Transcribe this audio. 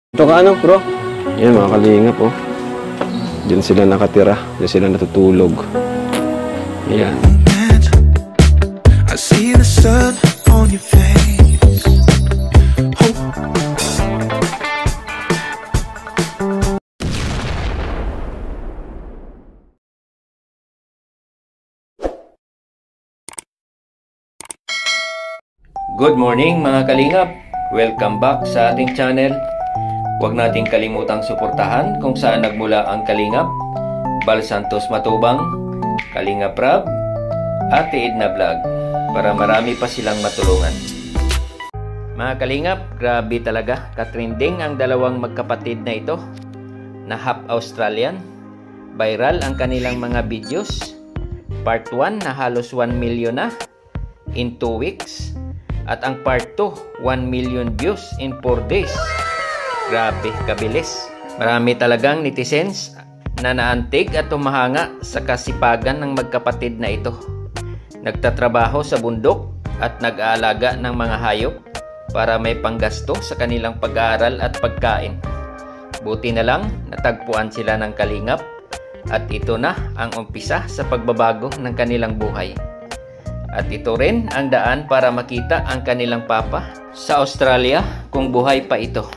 Ito ka ano, bro? Yan, mga kalingap, oh. Diyan sila nakatira. Diyan sila natutulog. Yan. I see the sun on your face. Good morning mga kalingap! Welcome back sa ating channel. Huwag nating kalimutang suportahan kung saan nagmula ang Kalingap Bal Santos Matubang, Kalingap Rab, Ate Edna Vlog para marami pa silang matulungan. Mga kalingap, grabe talaga katrending ang dalawang magkapatid na ito na half Australian. Viral ang kanilang mga videos. Part 1 na halos 1 million na in 2 weeks. At ang part 2, 1 million views in 4 days. Grabe, kabilis. Marami talagang netizens na naantig at tumahanga sa kasipagan ng magkapatid na ito. Nagtatrabaho sa bundok at nag-aalaga ng mga hayop para may panggasto sa kanilang pag-aaral at pagkain. Buti na lang, natagpuan sila ng Kalingap at ito na ang umpisa sa pagbabago ng kanilang buhay. At ito rin ang daan para makita ang kanilang papa sa Australia kung buhay pa ito.